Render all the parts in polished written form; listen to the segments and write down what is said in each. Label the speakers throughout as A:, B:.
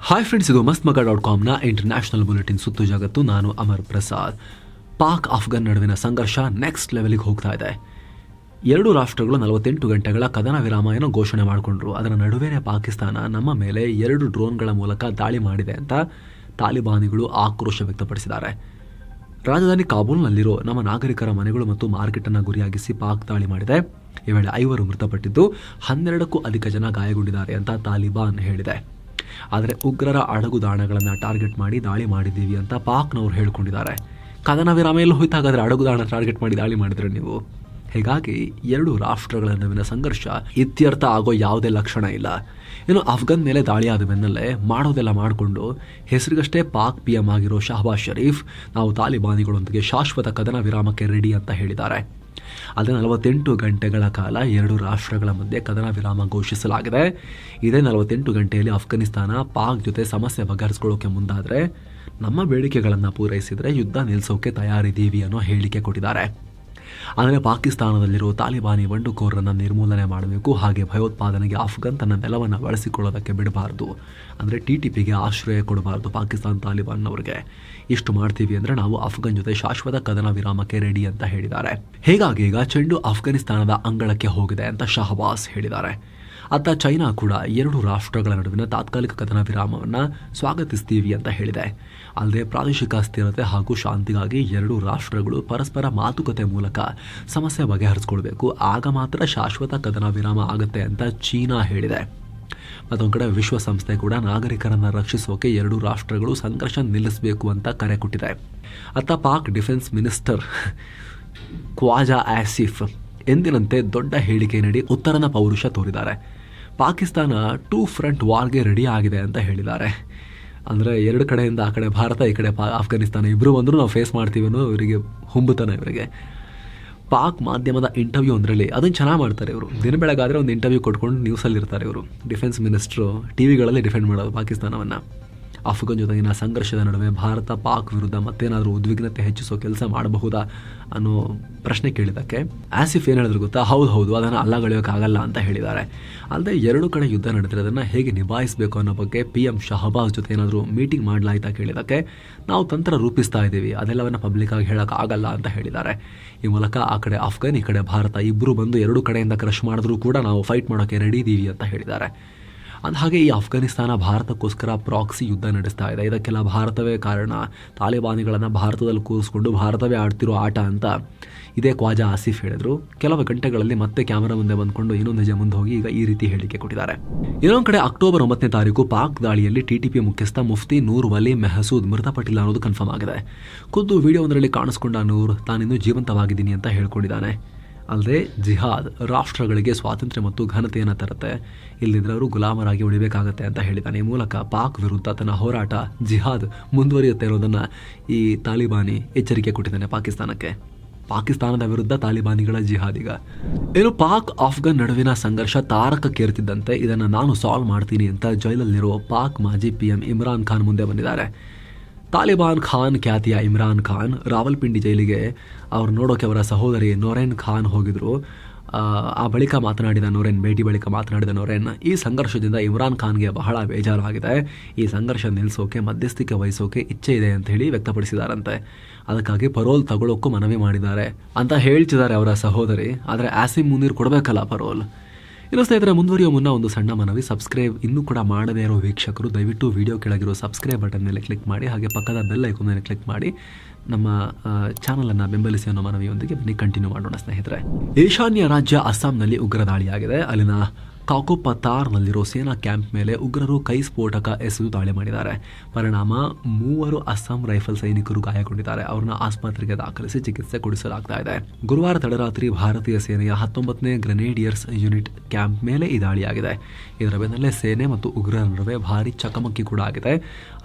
A: Hi friends, ಇದು ಮಸ್ತ್ಮಗ.ಕಾಮ್ನ international bulletin ಸುತ್ತು ಜಗತ್ತು. ನಾನು ಅಮರ್ ಪ್ರಸಾದ್. ಪಾಕ್ ಅಫ್ಘಾನ್ ನಡುವಿನ ಸಂಘರ್ಷ ನೆಕ್ಸ್ಟ್ ಲೆವೆಲ್ಗೆ ಹೋಗ್ತಾ ಇದೆ. ಎರಡು ರಾಷ್ಟ್ರಗಳು 48 ಗಂಟೆಗಳ ಕದನ ವಿರಾಮ ಘೋಷಣೆ ಮಾಡಿಕೊಂಡ್ರು. ಅದರ ನಡುವೆನೇ ಪಾಕಿಸ್ತಾನ ನಮ್ಮ ಮೇಲೆ 2 ಡ್ರೋನ್ಗಳ ಮೂಲಕ ದಾಳಿ ಮಾಡಿದೆ ಅಂತ ತಾಲಿಬಾನಿಗಳು ಆಕ್ರೋಶ ವ್ಯಕ್ತಪಡಿಸಿದ್ದಾರೆ. ರಾಜಧಾನಿ ಕಾಬೂಲ್ನಲ್ಲಿರೋ ನಮ್ಮ ನಾಗರಿಕರ ಮನೆಗಳು ಮತ್ತು ಮಾರ್ಕೆಟನ್ನು ಗುರಿಯಾಗಿಸಿ ಪಾಕ್ ದಾಳಿ ಮಾಡಿದೆ. ಈ ವೇಳೆ 5 ಮೃತಪಟ್ಟಿದ್ದು 12ಕ್ಕೂ ಅಧಿಕ ಜನ ಗಾಯಗೊಂಡಿದ್ದಾರೆ ಅಂತ ತಾಲಿಬಾನ್ ಹೇಳಿದೆ. ಆದರೆ ಉಗ್ರರ ಅಡಗುದಾಣಗಳನ್ನು ಟಾರ್ಗೆಟ್ ಮಾಡಿ ದಾಳಿ ಮಾಡಿದ್ದೀವಿ ಅಂತ ಪಾಕ್ನವ್ರು ಹೇಳ್ಕೊಂಡಿದ್ದಾರೆ. ಕದನ ವಿರಾಮ ಎಲ್ಲ ಹೋಯ್ತು, ಹಾಗಾದರೆ ಅಡಗುದಾಣ ಟಾರ್ಗೆಟ್ ಮಾಡಿ ದಾಳಿ ಮಾಡಿದ್ರೆ ನೀವು. ಹೀಗಾಗಿ 2 ರಾಷ್ಟ್ರಗಳ ನಡುವಿನ ಸಂಘರ್ಷ ಇತ್ಯರ್ಥ ಆಗೋ ಯಾವುದೇ ಲಕ್ಷಣ ಇಲ್ಲ. ಇನ್ನು ಅಫ್ಘಾನ್ ಮೇಲೆ ದಾಳಿ ಆದ ಬೆನ್ನಲ್ಲೇ ಮಾಡೋದೆಲ್ಲ ಮಾಡಿಕೊಂಡು ಹೆಸರಿಗಷ್ಟೇ ಪಾಕ್ PM ಆಗಿರೋ ಶಹಬಾಜ್ ಶರೀಫ್ ನಾವು ತಾಲಿಬಾನಿಗಳೊಂದಿಗೆ ಶಾಶ್ವತ ಕದನ ವಿರಾಮಕ್ಕೆ ರೆಡಿ ಅಂತ ಹೇಳಿದ್ದಾರೆ. ಅದೇ 48 ಗಂಟೆಗಳ ಕಾಲ 2 ರಾಷ್ಟ್ರಗಳ ಮಧ್ಯೆ ಕದನ ವಿರಾಮ ಘೋಷಿಸಲಾಗಿದೆ. ಇದೇ 48 ಗಂಟೆಯಲ್ಲಿ ಅಫ್ಘಾನಿಸ್ತಾನ ಪಾಕ್ ಜೊತೆ ಸಮಸ್ಯೆ ಬಗೆಹರಿಸ್ಕೊಳ್ಳೋಕೆ ಮುಂದಾದರೆ, ನಮ್ಮ ಬೇಡಿಕೆಗಳನ್ನು ಪೂರೈಸಿದರೆ ಯುದ್ಧ ನಿಲ್ಲಿಸೋಕೆ ತಯಾರಿದ್ದೀವಿ ಅನ್ನೋ ಹೇಳಿಕೆ ಕೊಟ್ಟಿದ್ದಾರೆ. ಅಂದರೆ ಪಾಕಿಸ್ತಾನದಲ್ಲಿರೋ ತಾಲಿಬಾನಿ ಬಂಡುಕೋರರನ್ನು ನಿರ್ಮೂಲನೆ ಮಾಡಬೇಕು, ಹಾಗೆ ಭಯೋತ್ಪಾದನೆಗೆ ಅಫ್ಘಾನ್ ತನ್ನ ನೆಲವನ್ನು ಬಳಸಿಕೊಳ್ಳೋದಕ್ಕೆ ಬಿಡಬಾರ್ದು. ಅಂದರೆ TTPಗೆ ಆಶ್ರಯ ಕೊಡಬಾರ್ದು ಪಾಕಿಸ್ತಾನ ತಾಲಿಬಾನ್ನವ್ರಿಗೆ. ಇಷ್ಟು ಮಾಡ್ತೀವಿ ಅಂದರೆ ನಾವು ಅಫ್ಘಾನ್ ಜೊತೆ ಶಾಶ್ವತ ಕದನ ವಿರಾಮಕ್ಕೆ ರೆಡಿ ಅಂತ ಹೇಳಿದ್ದಾರೆ. ಹೀಗಾಗಿ ಈಗ ಚೆಂಡು ಅಫ್ಘಾನಿಸ್ತಾನದ ಅಂಗಳಕ್ಕೆ ಹೋಗಿದೆ ಅಂತ ಶಹಬಾಸ್ ಹೇಳಿದ್ದಾರೆ. ಅತ್ತ ಚೈನಾ ಕೂಡ 2 ರಾಷ್ಟ್ರಗಳ ನಡುವಿನ ತಾತ್ಕಾಲಿಕ ಕದನ ವಿರಾಮವನ್ನು ಸ್ವಾಗತಿಸ್ತೀವಿ ಅಂತ ಹೇಳಿದೆ. ಅಲ್ಲದೆ ಪ್ರಾದೇಶಿಕ ಸ್ಥಿರತೆ ಹಾಗೂ ಶಾಂತಿಗಾಗಿ 2 ರಾಷ್ಟ್ರಗಳು ಪರಸ್ಪರ ಮಾತುಕತೆ ಮೂಲಕ ಸಮಸ್ಯೆ ಬಗೆಹರಿಸಿಕೊಳ್ಬೇಕು, ಆಗ ಮಾತ್ರ ಶಾಶ್ವತ ಕದನ ವಿರಾಮ ಆಗುತ್ತೆ ಅಂತ ಚೀನಾ ಹೇಳಿದೆ. ಮತ್ತೊಂದು ಕಡೆ ವಿಶ್ವಸಂಸ್ಥೆ ಕೂಡ ನಾಗರಿಕರನ್ನು ರಕ್ಷಿಸೋಕೆ 2 ರಾಷ್ಟ್ರಗಳು ಸಂಘರ್ಷ ನಿಲ್ಲಿಸಬೇಕು ಅಂತ ಕರೆ ಕೊಟ್ಟಿದೆ. ಅತ್ತ ಪಾಕ್ ಡಿಫೆನ್ಸ್ ಮಿನಿಸ್ಟರ್ ಖ್ವಾಜಾ ಆಸಿಫ್ ಎಂದಿನಂತೆ ದೊಡ್ಡ ಹೇಳಿಕೆ ನೀಡಿ ಉತ್ತರನ ಪೌರುಷ ತೋರಿದ್ದಾರೆ. ಪಾಕಿಸ್ತಾನ 2 ಫ್ರಂಟ್ ವಾರ್ಗೆ ರೆಡಿ ಆಗಿದೆ ಅಂತ ಹೇಳಿದ್ದಾರೆ. ಅಂದರೆ 2 ಕಡೆಯಿಂದ, ಆ ಕಡೆ ಭಾರತ, ಈ ಕಡೆ ಅಫ್ಘಾನಿಸ್ತಾನ, ಇಬ್ಬರು ಬಂದರೂ ನಾವು ಫೇಸ್ ಮಾಡ್ತೀವಿ ಅನ್ನೋ ಇವರಿಗೆ ಹುಂಬುತನ ಇವರಿಗೆ. ಪಾಕ್ ಮಾಧ್ಯಮದ ಇಂಟರ್ವ್ಯೂ ಒಂದರಲ್ಲಿ ಅದನ್ನು ಚೆನ್ನಾಗಿ ಮಾಡ್ತಾರೆ ಇವರು. ದಿನ ಬೆಳಗಾದರೆ ಒಂದು ಇಂಟರ್ವ್ಯೂ ಕೊಟ್ಕೊಂಡು ನ್ಯೂಸಲ್ಲಿ ಇರ್ತಾರೆ ಇವರು. ಡಿಫೆನ್ಸ್ ಮಿನಿಸ್ಟ್ರು TVಗಳಲ್ಲಿ ಡಿಫೆಂಡ್ ಮಾಡೋದು ಪಾಕಿಸ್ತಾನವನ್ನು. ಅಫ್ಘಾನ್ ಜೊತೆಗಿನ ಸಂಘರ್ಷದ ನಡುವೆ ಭಾರತ ಪಾಕ್ ವಿರುದ್ಧ ಮತ್ತೇನಾದರೂ ಉದ್ವಿಗ್ನತೆ ಹೆಚ್ಚಿಸೋ ಕೆಲಸ ಮಾಡಬಹುದಾ ಅನ್ನೋ ಪ್ರಶ್ನೆ ಕೇಳಿದ್ದಕ್ಕೆ ಆಸಿಫ್ ಏನು ಹೇಳಿದ್ರು ಗೊತ್ತಾ? ಹೌದು, ಅದನ್ನು ಅಲ್ಲಗಳೆಯೋಕ್ಕಾಗಲ್ಲ ಅಂತ ಹೇಳಿದ್ದಾರೆ. ಅಲ್ಲದೆ 2 ಕಡೆ ಯುದ್ಧ ನಡೆದರೆ ಅದನ್ನು ಹೇಗೆ ನಿಭಾಯಿಸಬೇಕು ಅನ್ನೋ ಬಗ್ಗೆ PM ಶಹಬಾಜ್ ಜೊತೆ ಏನಾದರೂ ಮೀಟಿಂಗ್ ಮಾಡಲಾಯ್ತಾ ಕೇಳಿದ್ದಕ್ಕೆ ನಾವು ತಂತ್ರ ರೂಪಿಸ್ತಾ ಇದ್ದೀವಿ, ಅದೆಲ್ಲವನ್ನು ಪಬ್ಲಿಕ್ಕಾಗಿ ಹೇಳೋಕ್ಕಾಗಲ್ಲ ಅಂತ ಹೇಳಿದ್ದಾರೆ. ಈ ಮೂಲಕ ಆ ಕಡೆ ಅಫ್ಘಾನ್, ಈ ಕಡೆ ಭಾರತ ಇಬ್ಬರು ಬಂದು 2 ಕಡೆಯಿಂದ ಕ್ರಶ್ ಮಾಡಿದ್ರೂ ಕೂಡ ನಾವು ಫೈಟ್ ಮಾಡೋಕ್ಕೆ ರೆಡಿ ಇದ್ದೀವಿ ಅಂತ ಹೇಳಿದ್ದಾರೆ. ಅಂದಹಾಗೆ ಈ ಅಫ್ಘಾನಿಸ್ತಾನ ಭಾರತಕ್ಕೋಸ್ಕರ ಪ್ರಾಕ್ಸಿ ಯುದ್ಧ ನಡೆಸ್ತಾ ಇದೆ. ಇದಕ್ಕೆಲ್ಲ ಭಾರತವೇ ಕಾರಣ, ತಾಲಿಬಾನಿಗಳನ್ನು ಭಾರತದಲ್ಲಿ ಕೂರಿಸ್ಕೊಂಡು ಭಾರತವೇ ಆಡ್ತಿರೋ ಆಟ ಅಂತ ಇದೇ ಖ್ವಾಜಾ ಆಸಿಫ್ ಹೇಳಿದ್ರು. ಕೆಲವು ಗಂಟೆಗಳಲ್ಲಿ ಮತ್ತೆ ಕ್ಯಾಮರಾ ಮುಂದೆ ಬಂದ್ಕೊಂಡು ಇನ್ನೊಂದು ಹೆಜ್ಜೆ ಮುಂದೆ ಹೋಗಿ ಈಗ ಈ ರೀತಿ ಹೇಳಿಕೆ ಕೊಟ್ಟಿದ್ದಾರೆ. ಇನ್ನೊಂದು ಕಡೆ ಅಕ್ಟೋಬರ್ 9ನೇ ತಾರೀಕು ಪಾಕ್ ದಾಳಿಯಲ್ಲಿ TTP ಮುಖ್ಯಸ್ಥ ಮುಫ್ತಿ ನೂರ್ ವಲಿ ಮೆಹಸೂದ್ ಮೃತಪಟ್ಟಿಲ್ಲ ಅನ್ನೋದು ಕನ್ಫರ್ಮ್ ಆಗಿದೆ. ಖುದ್ದು ವಿಡಿಯೋವೊಂದರಲ್ಲಿ ಕಾಣಿಸ್ಕೊಂಡ ನೂರ್ ತಾನಿನ್ನೂ ಜೀವಂತವಾಗಿದ್ದೀನಿ ಅಂತ ಹೇಳ್ಕೊಂಡಿದ್ದಾನೆ. ಅಲ್ಲದೆ ಜಿಹಾದ್ ರಾಷ್ಟ್ರಗಳಿಗೆ ಸ್ವಾತಂತ್ರ್ಯ ಮತ್ತು ಘನತೆಯನ್ನು ತರುತ್ತೆ, ಇಲ್ಲಿದ್ರೆ ಅವರು ಗುಲಾಮರಾಗಿ ಉಳಿಬೇಕಾಗತ್ತೆ ಅಂತ ಹೇಳಿದ್ದಾನೆ. ಈ ಮೂಲಕ ಪಾಕ್ ವಿರುದ್ಧ ತನ್ನ ಹೋರಾಟ ಜಿಹಾದ್ ಮುಂದುವರಿಯುತ್ತೆ ಇರೋದನ್ನು ಈ ತಾಲಿಬಾನಿ ಎಚ್ಚರಿಕೆ ಕೊಟ್ಟಿದ್ದಾನೆ ಪಾಕಿಸ್ತಾನಕ್ಕೆ. ಪಾಕಿಸ್ತಾನದ ವಿರುದ್ಧ ತಾಲಿಬಾನಿಗಳ ಜಿಹಾದೀಗ. ಇನ್ನು ಪಾಕ್ ಅಫ್ಘಾನ್ ನಡುವಿನ ಸಂಘರ್ಷ ತಾರಕಕ್ಕೇರ್ತಿದ್ದಂತೆ ಇದನ್ನು ನಾನು ಸಾಲ್ವ್ ಮಾಡ್ತೀನಿ ಅಂತ ಜೈಲಲ್ಲಿರೋ ಪಾಕ್ ಮಾಜಿ PM ಇಮ್ರಾನ್ ಖಾನ್ ಮುಂದೆ ಬಂದಿದ್ದಾರೆ. ತಾಲಿಬಾನ್ ಖಾನ್ ಖ್ಯಾತಿಯ ಇಮ್ರಾನ್ ಖಾನ್ ರಾವಲ್ಪಿಂಡಿ ಜೈಲಿಗೆ ಅವ್ರು ನೋಡೋಕೆ ಅವರ ಸಹೋದರಿ ನೊರೆನ್ ಖಾನ್ ಹೋಗಿದ್ರು. ಆ ಬಳಿಕ ಮಾತನಾಡಿದ ನೊರೆನ್, ಭೇಟಿ ಬಳಿಕ ಮಾತನಾಡಿದ ನೊರೆನ್, ಈ ಸಂಘರ್ಷದಿಂದ ಇಮ್ರಾನ್ ಖಾನ್ಗೆ ಬಹಳ ಬೇಜಾರಾಗಿದೆ, ಈ ಸಂಘರ್ಷ ನಿಲ್ಲಿಸೋಕೆ ಮಧ್ಯಸ್ಥಿಕೆ ವಹಿಸೋಕೆ ಇಚ್ಛೆ ಇದೆ ಅಂತ ಹೇಳಿ ವ್ಯಕ್ತಪಡಿಸಿದಾರಂತೆ. ಅದಕ್ಕಾಗಿ ಪರೋಲ್ ತಗೊಳ್ಳೋಕ್ಕೂ ಮನವಿ ಮಾಡಿದ್ದಾರೆ ಅಂತ ಹೇಳ್ತಿದ್ದಾರೆ ಅವರ ಸಹೋದರಿ. ಆದರೆ ಆಸಿಮ್ ಮುನೀರ್ ಕೊಡಬೇಕಲ್ಲ ಪರೋಲ್. ಇನ್ನು ಸ್ನೇಹಿತರೆ, ಮುಂದುವರಿಯೋ ಮುನ್ನ ಒಂದು ಸಣ್ಣ ಮನವಿ, ಸಬ್ಸ್ಕ್ರೈಬ್ ಇನ್ನೂ ಕೂಡ ಮಾಡದೇ ಇರೋ ವೀಕ್ಷಕರು ದಯವಿಟ್ಟು ವಿಡಿಯೋ ಕೆಳಗಿರೋ ಸಬ್ಸ್ಕ್ರೈಬ್ ಬಟನ್ ಮೇಲೆ ಕ್ಲಿಕ್ ಮಾಡಿ, ಹಾಗೆ ಪಕ್ಕದ ಬೆಲ್ ಐಕಾನ್ ಮೇಲೆ ಕ್ಲಿಕ್ ಮಾಡಿ ನಮ್ಮ ಚಾನಲನ್ನು ಬೆಂಬಲಿಸಿ ಅನ್ನೋ ಮನವಿಯೊಂದಿಗೆ ಬನ್ನಿ ಕಂಟಿನ್ಯೂ ಮಾಡೋಣ ಸ್ನೇಹಿತರೆ. ಈಶಾನ್ಯ ರಾಜ್ಯ ಅಸ್ಸಾಂನಲ್ಲಿ ಉಗ್ರ ದಾಳಿಯಾಗಿದೆ. ಅಲ್ಲಿನ ಕಾಕೋಪತಾರ್ನಲ್ಲಿರೋ ಸೇನಾ ಕ್ಯಾಂಪ್ ಮೇಲೆ ಉಗ್ರರು ಕೈ ಸ್ಫೋಟಕ ಎಸೆದು ದಾಳಿ ಮಾಡಿದ್ದಾರೆ. ಪರಿಣಾಮ 3 ಅಸ್ಸಾಂ ರೈಫಲ್ ಸೈನಿಕರು ಗಾಯಗೊಂಡಿದ್ದಾರೆ. ಅವ್ರನ್ನ ಆಸ್ಪತ್ರೆಗೆ ದಾಖಲಿಸಿ ಚಿಕಿತ್ಸೆ ಕೊಡಿಸಲಾಗ್ತಾ ಇದೆ. ಗುರುವಾರ ತಡರಾತ್ರಿ ಭಾರತೀಯ ಸೇನೆಯ 19ನೇ ಗ್ರೆನೇಡಿಯರ್ಸ್ ಯೂನಿಟ್ ಕ್ಯಾಂಪ್ ಮೇಲೆ ಈ ದಾಳಿಯಾಗಿದೆ. ಇದರ ಬೆನ್ನಲ್ಲೇ ಸೇನೆ ಮತ್ತು ಉಗ್ರರ ನಡುವೆ ಭಾರಿ ಚಕಮಕಿ ಕೂಡ ಆಗಿದೆ.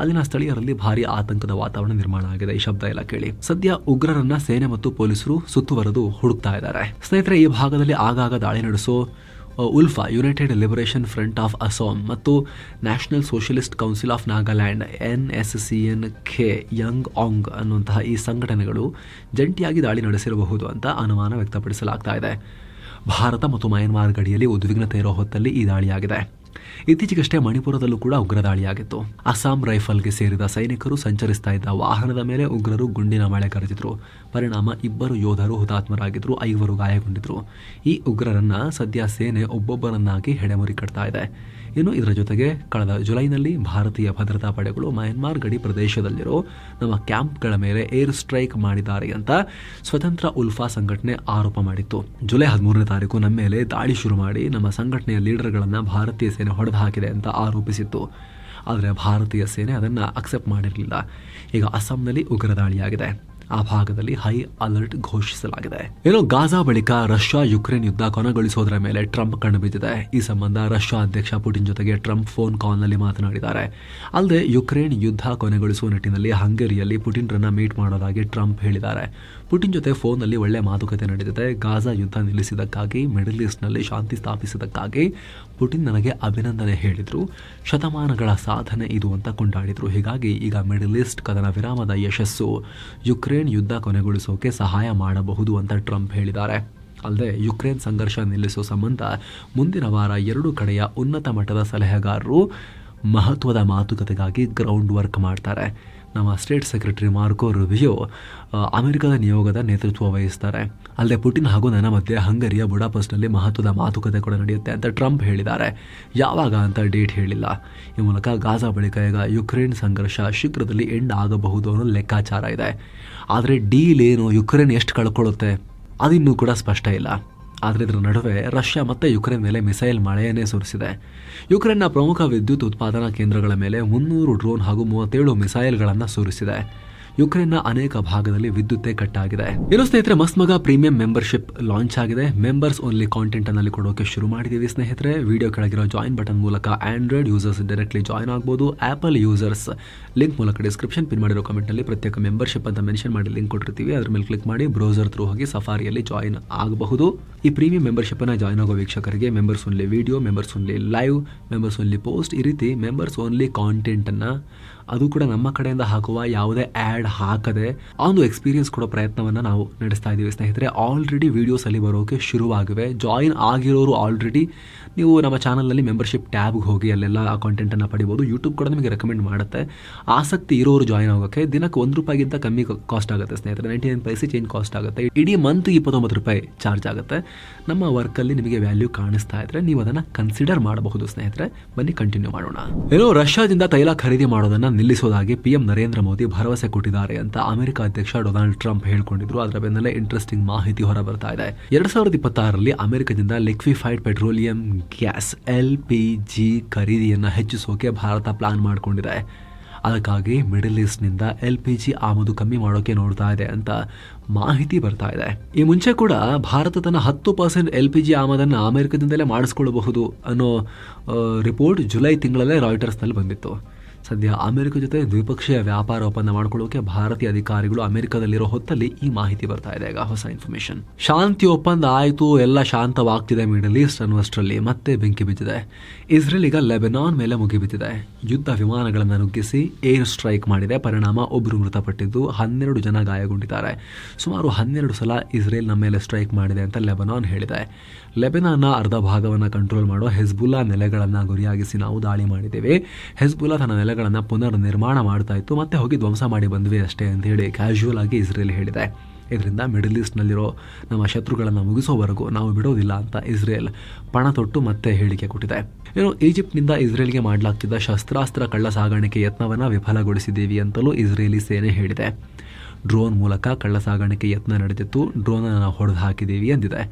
A: ಅಲ್ಲಿನ ಸ್ಥಳೀಯರಲ್ಲಿ ಭಾರಿ ಆತಂಕದ ವಾತಾವರಣ ನಿರ್ಮಾಣ ಆಗಿದೆ. ಈ ಶಬ್ದ ಎಲ್ಲ ಕೇಳಿ ಸದ್ಯ ಉಗ್ರರನ್ನ ಸೇನೆ ಮತ್ತು ಪೊಲೀಸರು ಸುತ್ತುವರೆದು ಹುಡುಕ್ತಾ ಇದ್ದಾರೆ. ಸ್ನೇಹಿತರೆ, ಈ ಭಾಗದಲ್ಲಿ ಆಗಾಗ ದಾಳಿ ನಡೆಸೋ ULFA, United Liberation Front of Assam ಮತ್ತು National Socialist Council of Nagaland NSCN-K Yung Aung ಅನ್ನುವಂತಹ ಈ ಸಂಘಟನೆಗಳು ಜಂಟಿಯಾಗಿ ದಾಳಿ ನಡೆಸಿರಬಹುದು ಅಂತ ಅನುಮಾನ ವ್ಯಕ್ತಪಡಿಸಲಾಗ್ತಾ ಇದೆ. ಭಾರತ ಮತ್ತು ಮಯನ್ಮಾರ್ ಗಡಿಯಲ್ಲಿ ಉದ್ವಿಗ್ನತೆ ಇರೋ ಹೊತ್ತಲ್ಲಿ ಈ ದಾಳಿಯಾಗಿದೆ. ಇತ್ತೀಚೆಗಷ್ಟೇ ಮಣಿಪುರದಲ್ಲೂ ಕೂಡ ಉಗ್ರ ದಾಳಿಯಾಗಿತ್ತು. ಅಸ್ಸಾಂ ರೈಫಲ್ಗೆ ಸೇರಿದ ಸೈನಿಕರು ಸಂಚರಿಸ್ತಾ ಇದ್ದ ವಾಹನದ ಮೇಲೆ ಉಗ್ರರು ಗುಂಡಿನ ಮಳೆ ಕರೆದಿದ್ರು. ಪರಿಣಾಮ 2 ಯೋಧರು ಹುತಾತ್ಮರಾಗಿದ್ರು, 5 ಗಾಯಗೊಂಡಿದ್ರು. ಈ ಉಗ್ರರನ್ನ ಸದ್ಯ ಸೇನೆ ಒಬ್ಬೊಬ್ಬರನ್ನಾಗಿ ಹೆಡೆಮುರಿ ಕಟ್ತಾ ಇದೆ. ಇನ್ನು ಇದರ ಜೊತೆಗೆ ಕಳೆದ ಜುಲೈನಲ್ಲಿ ಭಾರತೀಯ ಭದ್ರತಾ ಪಡೆಗಳು ಮಯನ್ಮಾರ್ ಗಡಿ ಪ್ರದೇಶದಲ್ಲಿರೋ ನಮ್ಮ ಕ್ಯಾಂಪ್ಗಳ ಮೇಲೆ ಏರ್ ಸ್ಟ್ರೈಕ್ ಮಾಡಿದ್ದಾರೆ ಅಂತ ಸ್ವತಂತ್ರ ಉಲ್ಫಾ ಸಂಘಟನೆ ಆರೋಪ ಮಾಡಿತ್ತು. ಜುಲೈ 13ನೇ ತಾರೀಕು ನಮ್ಮ ಮೇಲೆ ದಾಳಿ ಶುರು ಮಾಡಿ ನಮ್ಮ ಸಂಘಟನೆಯ ಲೀಡರ್ಗಳನ್ನು ಭಾರತೀಯ ಸೇನೆ ಹೊಡೆದು ಹಾಕಿದೆ ಅಂತ ಆರೋಪಿಸಿತ್ತು. ಆದರೆ ಭಾರತೀಯ ಸೇನೆ ಅದನ್ನು ಅಕ್ಸೆಪ್ಟ್ ಮಾಡಿರಲಿಲ್ಲ. ಈಗ ಅಸ್ಸಾಂನಲ್ಲಿ ಉಗ್ರ ದಾಳಿಯಾಗಿದೆ. ಆ ಭಾಗದಲ್ಲಿ ಹೈ ಅಲರ್ಟ್ ಘೋಷಿಸಲಾಗಿದೆ. ಏನೋ ಗಾಜಾ ಬಳಿಕ ರಷ್ಯಾ ಯುಕ್ರೇನ್ ಯುದ್ಧ ಕೊನೆಗೊಳಿಸೋದರ ಮೇಲೆ ಟ್ರಂಪ್ ಕಣ್ಣು ಬಿದ್ದಿದೆ. ಈ ಸಂಬಂಧ ರಷ್ಯಾ ಅಧ್ಯಕ್ಷ ಪುಟಿನ್ ಜೊತೆಗೆ ಟ್ರಂಪ್ ಫೋನ್ ಕಾಲ್ನಲ್ಲಿ ಮಾತನಾಡಿದ್ದಾರೆ. ಅಲ್ಲದೆ ಯುಕ್ರೇನ್ ಯುದ್ಧ ಕೊನೆಗೊಳಿಸುವ ನಿಟ್ಟಿನಲ್ಲಿ ಹಂಗೇರಿಯಲ್ಲಿ ಪುಟಿನ್ರನ್ನ ಮೀಟ್ ಮಾಡೋದಾಗಿ ಟ್ರಂಪ್ ಹೇಳಿದ್ದಾರೆ. ಪುಟಿನ್ ಜೊತೆ ಫೋನ್ನಲ್ಲಿ ಒಳ್ಳೆ ಮಾತುಕತೆ ನಡೆದಿದೆ. ಗಾಜಾ ಯುದ್ಧ ನಿಲ್ಲಿಸಿದ್ದಕ್ಕಾಗಿ, ಮಿಡಲ್ ಈಸ್ಟ್ನಲ್ಲಿ ಶಾಂತಿ ಸ್ಥಾಪಿಸಿದ್ದಕ್ಕಾಗಿ ಪುಟಿನ್ ನನಗೆ ಅಭಿನಂದನೆ ಹೇಳಿದ್ರು. ಶತಮಾನಗಳ ಸಾಧನೆ ಇದು ಅಂತ ಕೊಂಡಾಡಿದ್ರು. ಹೀಗಾಗಿ ಈಗ ಮಿಡಲ್ ಈಸ್ಟ್ ಕದನ ವಿರಾಮದ ಯಶಸ್ಸು ಯುಕ್ರೇನ್ ಯುದ್ಧ ಕೊನೆಗೊಳಿಸೋಕೆ ಸಹಾಯ ಮಾಡಬಹುದು ಅಂತ ಟ್ರಂಪ್ ಹೇಳಿದ್ದಾರೆ. ಅಲ್ಲದೆ ಯುಕ್ರೇನ್ ಸಂಘರ್ಷ ನಿಲ್ಲಿಸುವ ಸಂಬಂಧ ಮುಂದಿನ ವಾರ 2 ಕಡೆಯ ಉನ್ನತ ಮಟ್ಟದ ಸಲಹೆಗಾರರು ಮಹತ್ವದ ಮಾತುಕತೆಗಾಗಿ ಗ್ರೌಂಡ್ ವರ್ಕ್ ಮಾಡ್ತಾರೆ. ನಮ್ಮ ಸ್ಟೇಟ್ ಸೆಕ್ರೆಟರಿ ಮಾರ್ಕೋ ರುಬಿಯೋ ಅಮೆರಿಕದ ನಿಯೋಗದ ನೇತೃತ್ವ ವಹಿಸ್ತಾರೆ. ಅಲ್ಲದೆ ಪುಟಿನ್ ಹಾಗೂ ನನ್ನ ಮಧ್ಯೆ ಹಂಗರಿಯ ಬುಡಾಪೆಸ್ಟ್ನಲ್ಲಿ ಮಹತ್ವದ ಮಾತುಕತೆ ಕೂಡ ನಡೆಯುತ್ತೆ ಅಂತ ಟ್ರಂಪ್ ಹೇಳಿದ್ದಾರೆ. ಯಾವಾಗ ಅಂತ ಡೇಟ್ ಹೇಳಿಲ್ಲ. ಈ ಮೂಲಕ ಗಾಜಾ ಬಳಿಕ ಈಗ ಯುಕ್ರೇನ್ ಸಂಘರ್ಷ ಶೀಘ್ರದಲ್ಲಿ ಎಂಡ್ ಆಗಬಹುದು ಅನ್ನೋ ಲೆಕ್ಕಾಚಾರ ಇದೆ. ಆದರೆ ಡೀಲ್ ಏನು, ಯುಕ್ರೇನ್ ಎಷ್ಟು ಕಳ್ಕೊಳ್ಳುತ್ತೆ ಅದಿನ್ನೂ ಕೂಡ ಸ್ಪಷ್ಟ ಇಲ್ಲ. ಆದರೆ ಇದರ ನಡುವೆ ರಷ್ಯಾ ಮತ್ತೆ ಯುಕ್ರೇನ್ ಮೇಲೆ ಮಿಸೈಲ್ ಮಳೆಯನ್ನೇ ಸುರಿಸಿದೆ. ಯುಕ್ರೇನ್ನ ಪ್ರಮುಖ ವಿದ್ಯುತ್ ಉತ್ಪಾದನಾ ಕೇಂದ್ರಗಳ ಮೇಲೆ 300 ಡ್ರೋನ್ ಹಾಗೂ 37 ಮಿಸೈಲ್ಗಳನ್ನು ಸುರಿಸಿದೆ. ಯುಕ್ರೇನ್ನ ಅನೇಕ ಭಾಗದಲ್ಲಿ ವಿದ್ಯುತ್ತೇ ಕಟ್ಟಾಗಿದೆ. ಇನ್ನು ಸ್ನೇಹಿತರೆ, ಮಸ್ತ್ ಮಗ ಪ್ರೀಮಿಯಂ ಮೆಂಬರ್ಶಿಪ್ ಲಾಂಚ್ ಆಗಿದೆ. ಮೆಂಬರ್ಸ್ ಓನ್ಲಿ ಕಾಂಟೆಂಟ್ ಅನ್ನಲ್ಲಿ ಕೊಡೋಕೆ ಶುರು ಮಾಡಿದ್ದೀವಿ ಸ್ನೇಹಿತರೆ. ವಿಡಿಯೋ ಕೆಳಗಿರೋ ಜಾಯಿನ್ ಬಟನ್ ಮೂಲಕ ಆಂಡ್ರಾಯ್ಡ್ ಯೂಸರ್ಸ್ ಡೈರೆಕ್ಟ್ಲಿ ಜಾಯಿನ್ ಆಗ್ಬೋದು. ಆಪಲ್ ಯೂಸರ್ಸ್ ಲಿಂಕ್ ಮೂಲಕ ಡಿಸ್ಕ್ರಿಪ್ಷನ್ ಪಿನ್ ಮಾಡಿರೋ ಕಮೆಂಟ್ನಲ್ಲಿ ಪ್ರತ್ಯೇಕ ಮೆಂಬರ್ಶಿಪ್ ಅಂತ ಮೆನ್ಷನ್ ಮಾಡಿ ಲಿಂಕ್ ಕೊಟ್ಟಿರ್ತೀವಿ. ಅದ್ರ ಮೇಲೆ ಕ್ಲಿಕ್ ಮಾಡಿ ಬ್ರೌಸರ್ ಥ್ರೂ ಹೋಗಿ ಸಫಾರಿಯಲ್ಲಿ ಜಾಯಿನ್ ಆಗಬಹುದು. ಈ ಪ್ರೀಮಿಯಂ ಮೆಂಬರ್ಶಿಪ್ ಅನ್ನ ಜಾಯಿನ್ ಆಗೋ ವೀಕ್ಷಕರಿಗೆ members only video, members only live, members only post, ಈ ರೀತಿ ಮೆಂಬರ್ಸ್ ಓನ್ಲಿ ಕಾಂಟೆಂಟ್ ಅನ್ನ, ಅದು ಕೂಡ ನಮ್ಮ ಕಡೆಯಿಂದ ಹಾಕುವ ಯಾವುದೇ ಆ್ಯಡ್ ಹಾಕದೆ ಆ ಒಂದು ಎಕ್ಸ್ಪೀರಿಯನ್ಸ್ ಕೊಡೋ ಪ್ರಯತ್ನವನ್ನು ನಾವು ನಡೆಸ್ತಾ ಇದ್ದೀವಿ ಸ್ನೇಹಿತರೆ. ಆಲ್ರೆಡಿ ವೀಡಿಯೋಸ್ ಅಲ್ಲಿ ಬರೋಕೆ ಶುರುವಾಗಿವೆ. ಜಾಯಿನ್ ಆಗಿರೋರು ಆಲ್ರೆಡಿ ನೀವು ನಮ್ಮ ಚಾನಲ್ನಲ್ಲಿ ಮೆಂಬರ್ಶಿಪ್ ಟ್ಯಾಬ್ಗೆ ಹೋಗಿ ಅಲ್ಲೆಲ್ಲ ಆ ಕಾಂಟೆಂಟನ್ನು ಪಡಿಬೋದು. ಯೂಟ್ಯೂಬ್ ಕೂಡ ನಿಮಗೆ ರೆಕಮೆಂಡ್ ಮಾಡುತ್ತೆ. ಆಸಕ್ತಿ ಇರೋರು ಜಾಯಿನ್ ಆಗೋಕ್ಕೆ ದಿನಕ್ಕೆ ₹1 ಕಮ್ಮಿ ಕಾಸ್ಟ್ ಆಗುತ್ತೆ ಸ್ನೇಹಿತರೆ. 99 ಪೈಸೆ ಚೇಂಜ್ ಕಾಸ್ಟ್ ಆಗುತ್ತೆ. ಇಡೀ ಮಂತ್ ₹29 ಚಾರ್ಜ್ ಆಗುತ್ತೆ. ನಮ್ಮ ವರ್ಕಲ್ಲಿ ನಿಮಗೆ ವ್ಯಾಲ್ಯೂ ಕಾಣಿಸ್ತಾ ಇದ್ರೆ ನೀವು ಅದನ್ನು ಕನ್ಸಿಡರ್ ಮಾಡಬಹುದು ಸ್ನೇಹಿತರೆ. ಬನ್ನಿ ಕಂಟಿನ್ಯೂ ಮಾಡೋಣ. ಏನೋ ರಷ್ಯಾದಿಂದ ತೈಲ ಖರೀದಿ ಮಾಡೋದನ್ನ ನಿಲ್ಲಿಸೋದಾಗಿ PM ನರೇಂದ್ರ ಮೋದಿ ಭರವಸೆ ಕೊಟ್ಟಿದ್ದಾರೆ ಅಂತ ಅಮೆರಿಕ ಅಧ್ಯಕ್ಷ ಡೊನಾಲ್ಡ್ ಟ್ರಂಪ್ ಹೇಳ್ಕೊಂಡಿದ್ರು. ಅದರ ಬೆನ್ನಲ್ಲೇ ಇಂಟ್ರೆಸ್ಟಿಂಗ್ ಮಾಹಿತಿ ಹೊರಬರ್ತಾ ಇದೆ. 2026ರಲ್ಲಿ ಅಮೆರಿಕದಿಂದ ಲಿಕ್ವಿಫೈಡ್ ಪೆಟ್ರೋಲಿಯಂ ಗ್ಯಾಸ್ LPG ಖರೀದಿಯನ್ನು ಹೆಚ್ಚಿಸೋಕೆ ಭಾರತ ಪ್ಲಾನ್ ಮಾಡಿಕೊಂಡಿದೆ. ಅದಕ್ಕಾಗಿ ಮಿಡಲ್ ಈಸ್ಟ್ನಿಂದ LPG ಆಮದು ಕಮ್ಮಿ ಮಾಡೋಕೆ ನೋಡ್ತಾ ಇದೆ ಅಂತ ಮಾಹಿತಿ ಬರ್ತಾ ಇದೆ. ಈ ಮುಂಚೆ ಕೂಡ ಭಾರತ ತನ್ನ 10% LPG ಆಮದನ್ನು ಅಮೆರಿಕದಿಂದಲೇ ಮಾಡಿಸ್ಕೊಳ್ಳಬಹುದು ಅನ್ನೋ ರಿಪೋರ್ಟ್ ಜುಲೈ ತಿಂಗಳಲ್ಲೇ ರಾಯ್ಟರ್ಸ್ನಲ್ಲಿ ಬಂದಿತ್ತು. ಸದ್ಯ ಅಮೆರಿಕ ಜೊತೆ ದ್ವಿಪಕ್ಷೀಯ ವ್ಯಾಪಾರ ಒಪ್ಪಂದ ಮಾಡಿಕೊಳ್ಳೋಕೆ ಭಾರತೀಯ ಅಧಿಕಾರಿಗಳು ಅಮೆರಿಕದಲ್ಲಿರೋ ಹೊತ್ತಲ್ಲಿ ಈ ಮಾಹಿತಿ ಬರ್ತಾ ಇದೆ. ಈಗ ಹೊಸ ಇನ್ಫಾರ್ಮೇಶನ್. ಶಾಂತಿ ಒಪ್ಪಂದ ಆಯಿತು, ಎಲ್ಲ ಶಾಂತವಾಗ್ತಿದೆ ಮಿಡಲ್ ಈಸ್ಟ್ ಅನ್ನುವಷ್ಟರಲ್ಲಿ ಮತ್ತೆ ಬೆಂಕಿ ಬಿದ್ದಿದೆ. ಇಸ್ರೇಲ್ ಈಗ ಲೆಬನಾನ್ ಮೇಲೆ ಮುಗಿಬಿದ್ದಿದೆ. ಯುದ್ಧ ವಿಮಾನಗಳನ್ನು ನುಗ್ಗಿಸಿ ಏರ್ ಸ್ಟ್ರೈಕ್ ಮಾಡಿದೆ. ಪರಿಣಾಮ ಒಬ್ಬರು ಮೃತಪಟ್ಟಿದ್ದು, 12 ಜನ ಗಾಯಗೊಂಡಿದ್ದಾರೆ. ಸುಮಾರು 12 ಸಲ ಇಸ್ರೇಲ್ ನಮ್ಮ ಮೇಲೆ ಸ್ಟ್ರೈಕ್ ಮಾಡಿದೆ ಅಂತ ಲೆಬನಾನ್ ಹೇಳಿದೆ. ಲೆಬನಾನ್ನ ಅರ್ಧ ಭಾಗವನ್ನು ಕಂಟ್ರೋಲ್ ಮಾಡೋ ಹೆಜ್ಬುಲ್ಲಾ ನೆಲೆಗಳನ್ನು ಗುರಿಯಾಗಿಸಿ ನಾವು ದಾಳಿ ಮಾಡಿದ್ದೇವೆ. ಹೆಜ್ಬುಲ್ಲಾ ತನ್ನ ನೆಲೆಗಳನ್ನು ಪುನರ್ ನಿರ್ಮಾಣ ಮಾಡ್ತಾ ಇತ್ತು, ಮತ್ತೆ ಹೋಗಿ ಧ್ವಂಸ ಮಾಡಿ ಬಂದ್ವಿ ಅಷ್ಟೇ ಅಂತ ಹೇಳಿ ಕ್ಯಾಶುವಲ್ ಆಗಿ ಇಸ್ರೇಲ್ ಹೇಳಿದೆ. ಇದರಿಂದ ಮಿಡಲ್ ಈಸ್ಟ್ನಲ್ಲಿರೋ ನಮ್ಮ ಶತ್ರುಗಳನ್ನು ಮುಗಿಸೋವರೆಗೂ ನಾವು ಬಿಡೋದಿಲ್ಲ ಅಂತ ಇಸ್ರೇಲ್ ಪಣ ತೊಟ್ಟು ಮತ್ತೆ ಹೇಳಿಕೆ ಕೊಟ್ಟಿದೆ. ಏನು ಈಜಿಪ್ಟ್ನಿಂದ ಇಸ್ರೇಲ್ಗೆ ಮಾಡಲಾಗ್ತಿದ್ದ ಶಸ್ತ್ರಾಸ್ತ್ರ ಕಳ್ಳ ಸಾಗಾಣಿಕೆ ಯತ್ನವನ್ನು ವಿಫಲಗೊಳಿಸಿದ್ದೀವಿ ಅಂತಲೂ ಇಸ್ರೇಲಿ ಸೇನೆ ಹೇಳಿದೆ. ಡ್ರೋನ್ ಮೂಲಕ ಕಳ್ಳ ಸಾಗಾಣಿಕೆ ಯತ್ನ ನಡೆದಿತ್ತು, ಡ್ರೋನನ್ನು ನಾವು ಹೊಡೆದು ಹಾಕಿದ್ದೀವಿ ಎಂದಿದೆ.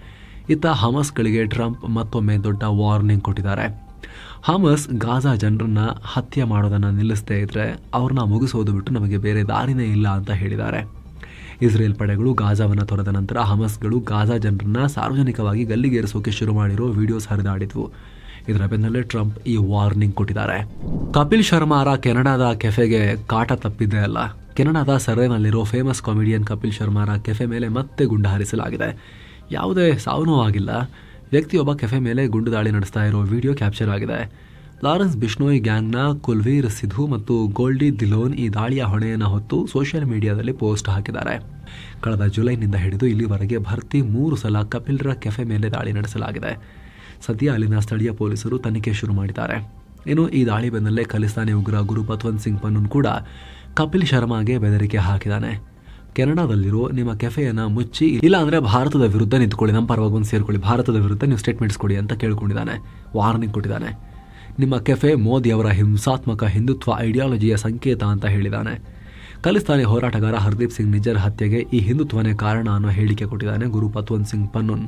A: ಇತ್ತ ಹಮಸ್ಗಳಿಗೆ ಟ್ರಂಪ್ ಮತ್ತೊಮ್ಮೆ ದೊಡ್ಡ ವಾರ್ನಿಂಗ್ ಕೊಟ್ಟಿದ್ದಾರೆ. ಹಮಸ್ ಗಾಜಾ ಜನರನ್ನ ಹತ್ಯೆ ಮಾಡೋದನ್ನು ನಿಲ್ಲಿಸದೇ ಇದ್ರೆ ಅವ್ರನ್ನ ಮುಗಿಸೋದು ಬಿಟ್ಟು ನಮಗೆ ಬೇರೆ ದಾರಿನೇ ಇಲ್ಲ ಅಂತ ಹೇಳಿದ್ದಾರೆ. ಇಸ್ರೇಲ್ ಪಡೆಗಳು ಗಾಜಾವನ್ನು ತೊರೆದ ನಂತರ ಹಮಸ್ಗಳು ಗಾಜಾ ಜನರನ್ನ ಸಾರ್ವಜನಿಕವಾಗಿ ಗಲ್ಲಿಗೇರಿಸೋಕೆ ಶುರು ಮಾಡಿರೋ ವಿಡಿಯೋಸ್ ಹರಿದಾಡಿದ್ವು. ಇದರ ಬೆನ್ನಲ್ಲೇ ಟ್ರಂಪ್ ಈ ವಾರ್ನಿಂಗ್ ಕೊಟ್ಟಿದ್ದಾರೆ. ಕಪಿಲ್ ಶರ್ಮಾರ ಕೆನಡಾದ ಕೆಫೆಗೆ ಕಾಟ ತಪ್ಪಿದ್ದೇ ಅಲ್ಲ. ಕೆನಡಾದ ಸರೇನಲ್ಲಿರೋ ಫೇಮಸ್ ಕಾಮಿಡಿಯನ್ ಕಪಿಲ್ ಶರ್ಮಾರ ಕೆಫೆ ಮೇಲೆ ಮತ್ತೆ ಗುಂಡು ಹಾರಿಸಲಾಗಿದೆ. ಯಾವುದೇ ಸಾವು ಆಗಿಲ್ಲ. ವ್ಯಕ್ತಿಯೊಬ್ಬ ಕೆಫೆ ಮೇಲೆ ಗುಂಡು ದಾಳಿ ನಡೆಸ್ತಾ ಇರೋ ವಿಡಿಯೋ ಕ್ಯಾಪ್ಚರ್ ಆಗಿದೆ. ಲಾರೆನ್ಸ್ ಬಿಷ್ಣೋಯ್ ಗ್ಯಾಂಗ್ನ ಕುಲ್ವೀರ್ ಸಿಧು ಮತ್ತು ಗೋಲ್ಡಿ ದಿಲೋನ್ ಈ ದಾಳಿಯ ಹೊಣೆಯನ್ನು ಹೊತ್ತು ಸೋಷಿಯಲ್ ಮೀಡಿಯಾದಲ್ಲಿ ಪೋಸ್ಟ್ ಹಾಕಿದ್ದಾರೆ. ಕಳೆದ ಜುಲೈನಿಂದ ಹಿಡಿದು ಇಲ್ಲಿವರೆಗೆ ಭರ್ತಿ 3 ಸಲ ಕಪಿಲ್ರ ಕೆಫೆ ಮೇಲೆ ದಾಳಿ ನಡೆಸಲಾಗಿದೆ. ಸದ್ಯ ಅಲ್ಲಿನ ಸ್ಥಳೀಯ ಪೊಲೀಸರು ತನಿಖೆ ಶುರು ಮಾಡಿದ್ದಾರೆ. ಇನ್ನು ಈ ದಾಳಿ ಬೆನ್ನಲ್ಲೇ ಖಲಿಸ್ತಾನಿ ಉಗ್ರ ಗುರು ಪತ್ವಂತ್ ಸಿಂಗ್ ಪನ್ನೂನ್ ಕೂಡ ಕಪಿಲ್ ಶರ್ಮಾಗೆ ಬೆದರಿಕೆ ಹಾಕಿದ್ದಾನೆ. ಕೆನಡಾದಲ್ಲಿರೋ ನಿಮ್ಮ ಕೆಫೆಯನ್ನು ಮುಚ್ಚಿ, ಇಲ್ಲ ಅಂದರೆ ಭಾರತದ ವಿರುದ್ಧ ನಿಂತ್ಕೊಳ್ಳಿ, ನಮ್ಮ ಪರವಾಗಿ ಒಂದು ಸೇರ್ಕೊಳ್ಳಿ, ಭಾರತದ ವಿರುದ್ಧ ನೀವು ಸ್ಟೇಟ್ಮೆಂಟ್ಸ್ ಕೊಡಿ ಅಂತ ಕೇಳ್ಕೊಂಡಿದ್ದಾನೆ. ವಾರ್ನಿಂಗ್ ಕೊಟ್ಟಿದ್ದಾನೆ. ನಿಮ್ಮ ಕೆಫೆ ಮೋದಿಯವರ ಹಿಂಸಾತ್ಮಕ ಹಿಂದುತ್ವ ಐಡಿಯಾಲಜಿಯ ಸಂಕೇತ ಅಂತ ಹೇಳಿದ್ದಾನೆ. ಖಲಿಸ್ತಾನಿ ಹೋರಾಟಗಾರ ಹರ್ದೀಪ್ ಸಿಂಗ್ ನಿಜ್ಜರ್ ಹತ್ಯೆಗೆ ಈ ಹಿಂದುತ್ವನೇ ಕಾರಣ ಅನ್ನೋ ಹೇಳಿಕೆ ಕೊಟ್ಟಿದ್ದಾನೆ ಗುರು ಪತ್ವಂತ್ ಸಿಂಗ್ ಪನ್ನೂನ್.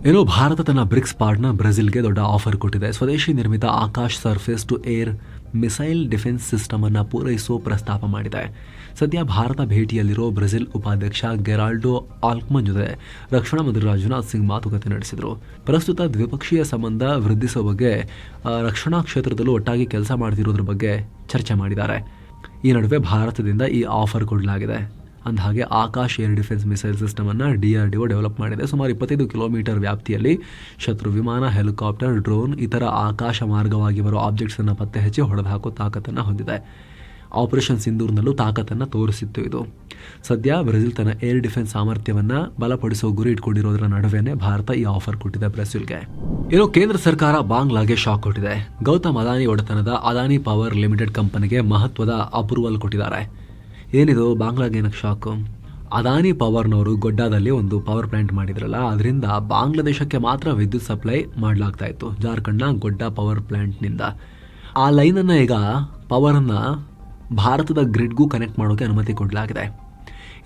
A: ಏನೋ ಭಾರತ ತನ್ನ ಬ್ರಿಕ್ಸ್ ಪಾರ್ಟ್ನರ್ ಬ್ರೆಜಿಲ್ಗೆ ದೊಡ್ಡ ಆಫರ್ ಕೊಟ್ಟಿದೆ. ಸ್ವದೇಶಿ ನಿರ್ಮಿತ Akash surface to air missile defence system ಅನ್ನು ಪೂರೈಸುವ ಪ್ರಸ್ತಾಪ ಮಾಡಿದೆ. ಸದ್ಯ ಭಾರತ ಭೇಟಿಯಲ್ಲಿರೋ ಬ್ರೆಜಿಲ್ ಉಪಾಧ್ಯಕ್ಷ ಗೆರಾಲ್ಡೋ ಆಲ್ಕ್ಮನ್ ಜೊತೆ ರಕ್ಷಣಾ ಮಂತ್ರಿ ರಾಜನಾಥ್ ಸಿಂಗ್ ಮಾತುಕತೆ ನಡೆಸಿದರು. ಪ್ರಸ್ತುತ ದ್ವಿಪಕ್ಷೀಯ ಸಂಬಂಧ ವೃದ್ಧಿಸುವ ಬಗ್ಗೆ, ರಕ್ಷಣಾ ಕ್ಷೇತ್ರದಲ್ಲೂ ಒಟ್ಟಾಗಿ ಕೆಲಸ ಮಾಡ್ತಿರೋದ್ರ ಬಗ್ಗೆ ಚರ್ಚೆ ಮಾಡಿದ್ದಾರೆ. ಈ ನಡುವೆ ಭಾರತದಿಂದ ಈ ಆಫರ್ ಕೊಡಲಾಗಿದೆ. ಅಂದಹಾಗೆ Akash air defence missile system ಅನ್ನು DRDO ಡೆವಲಪ್ ಮಾಡಿದೆ. ಸುಮಾರು 25 ಕಿಲೋಮೀಟರ್ ವ್ಯಾಪ್ತಿಯಲ್ಲಿ ಶತ್ರು ವಿಮಾನ, ಹೆಲಿಕಾಪ್ಟರ್, ಡ್ರೋನ್ ಇತರ ಆಕಾಶ ಮಾರ್ಗವಾಗಿ ಬರುವ ಆಬ್ಜೆಕ್ಟ್ಸ್ ಅನ್ನು ಪತ್ತೆ ಹಚ್ಚಿ ಹೊಡೆದುಹಾಕೋ ತಾಕತ್ತನ್ನು ಹೊಂದಿದೆ. ಆಪರೇಷನ್ ಸಿಂಧೂರ್ನಲ್ಲೂ ತಾಕತ್ತನ್ನು ತೋರಿಸಿತ್ತು ಇದು. ಸದ್ಯ ಬ್ರೆಜಿಲ್ ತನ್ನ ಏರ್ ಡಿಫೆನ್ಸ್ ಸಾಮರ್ಥ್ಯವನ್ನು ಬಲಪಡಿಸುವ ಗುರಿ ಇಟ್ಕೊಂಡಿರೋದರ ನಡುವೆನೇ ಭಾರತ ಈ ಆಫರ್ ಕೊಟ್ಟಿದೆ ಬ್ರೆಜಿಲ್ಗೆ. ಇನ್ನು ಕೇಂದ್ರ ಸರ್ಕಾರ ಬಾಂಗ್ಲಾಗೆ ಶಾಕ್ ಕೊಟ್ಟಿದೆ. ಗೌತಮ್ ಅದಾನಿ ಒಡೆತನದ ಅದಾನಿ ಪವರ್ ಲಿಮಿಟೆಡ್ ಕಂಪನಿಗೆ ಮಹತ್ವದ ಅಪ್ರೂವಲ್ ಕೊಟ್ಟಿದ್ದಾರೆ. ಏನಿದು ಬಾಂಗ್ಲಾಗೆ ಏನಕ್ಕೆ ಶಾಕು? ಅದಾನಿ ಪವರ್ನವರು ಗೊಡ್ಡಾದಲ್ಲಿ ಒಂದು ಪವರ್ ಪ್ಲಾಂಟ್ ಮಾಡಿದ್ರಲ್ಲ, ಅದರಿಂದ ಬಾಂಗ್ಲಾದೇಶಕ್ಕೆ ಮಾತ್ರ ವಿದ್ಯುತ್ ಸಪ್ಲೈ ಮಾಡಲಾಗ್ತಾ ಇತ್ತು, ಜಾರ್ಖಂಡ್ನ ಗೊಡ್ಡಾ ಪವರ್ ಪ್ಲಾಂಟ್ನಿಂದ. ಆ ಲೈನನ್ನು ಈಗ ಪವರನ್ನು ಭಾರತದ ಗ್ರಿಡ್ಗೂ ಕನೆಕ್ಟ್ ಮಾಡೋಕ್ಕೆ ಅನುಮತಿ ಕೊಡಲಾಗಿದೆ.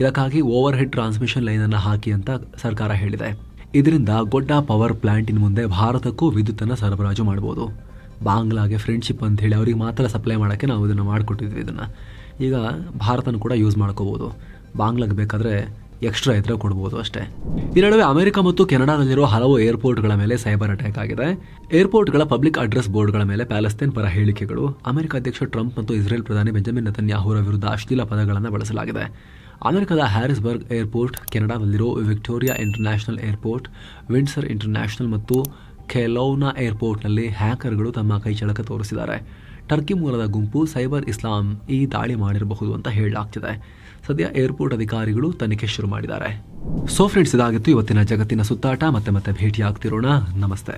A: ಇದಕ್ಕಾಗಿ ಓವರ್ ಹೆಡ್ ಟ್ರಾನ್ಸ್ಮಿಷನ್ ಲೈನನ್ನು ಹಾಕಿ ಅಂತ ಸರ್ಕಾರ ಹೇಳಿದೆ. ಇದರಿಂದ ಗೊಡ್ಡಾ ಪವರ್ ಪ್ಲಾಂಟಿನ ಮುಂದೆ ಭಾರತಕ್ಕೂ ವಿದ್ಯುತ್ತನ್ನು ಸರಬರಾಜು ಮಾಡ್ಬೋದು. ಬಾಂಗ್ಲಾಗೆ ಫ್ರೆಂಡ್ಶಿಪ್ ಅಂತ ಹೇಳಿ ಅವ್ರಿಗೆ ಮಾತ್ರ ಸಪ್ಲೈ ಮಾಡೋಕ್ಕೆ ನಾವು ಇದನ್ನು ಮಾಡಿಕೊಟ್ಟಿದ್ವಿ. ಇದನ್ನು ಈಗ ಭಾರತನ ಕೂಡ ಯೂಸ್ ಮಾಡ್ಕೋಬೋದು. ಬಾಂಗ್ಲಾಗೆ ಬೇಕಾದರೆ ಎಕ್ಸ್ಟ್ರಾ ಇದ್ರೆ ಕೊಡ್ಬೋದು ಅಷ್ಟೇ. ಈ ನಡುವೆ ಅಮೆರಿಕ ಮತ್ತು ಕೆನಡಾದಲ್ಲಿರೋ ಹಲವು ಏರ್ಪೋರ್ಟ್ಗಳ ಮೇಲೆ ಸೈಬರ್ ಅಟ್ಯಾಕ್ ಆಗಿದೆ. ಏರ್ಪೋರ್ಟ್ಗಳ ಪಬ್ಲಿಕ್ ಅಡ್ರೆಸ್ ಬೋರ್ಡ್ಗಳ ಮೇಲೆ ಪ್ಯಾಲೆಸ್ತೈನ್ ಪರ ಹೇಳಿಕೆಗಳು, ಅಮೆರಿಕ ಅಧ್ಯಕ್ಷ ಟ್ರಂಪ್ ಮತ್ತು ಇಸ್ರೇಲ್ ಪ್ರಧಾನಿ ಬೆಂಜಮಿನ್ ನೆತನ್ಯಾಹುರ ವಿರುದ್ಧ ಅಶ್ಲೀಲ ಪದಗಳನ್ನು ಬಳಸಲಾಗಿದೆ. ಅಮೆರಿಕದ ಹ್ಯಾರಿಸ್ಬರ್ಗ್ ಏರ್ಪೋರ್ಟ್, ಕೆನಡಾದಲ್ಲಿರೋ Victoria international airport, Windsor international ಮತ್ತು ಕೆಲೌನಾ ಏರ್ಪೋರ್ಟ್ನಲ್ಲಿ ಹ್ಯಾಕರ್ಗಳು ತಮ್ಮ ಕೈಚಳಕ ತೋರಿಸಿದ್ದಾರೆ. ಟರ್ಕಿ ಮೂಲದ ಗುಂಪು ಸೈಬರ್ ಇಸ್ಲಾಂ ಈ ದಾಳಿ ಮಾಡಿರಬಹುದು ಅಂತ ಹೇಳಲಾಗ್ತಿದೆ. ಸದ್ಯ ಏರ್ಪೋರ್ಟ್ ಅಧಿಕಾರಿಗಳು ತನಿಖೆ ಶುರು ಮಾಡಿದ್ದಾರೆ. ಸೊ ಫ್ರೆಂಡ್ಸ್, ಇದಾಗಿತ್ತು ಇವತ್ತಿನ ಜಗತ್ತಿನ ಸುತ್ತಾಟ. ಮತ್ತೆ ಭೇಟಿಯಾಗ್ತಿರೋಣ. ನಮಸ್ತೆ.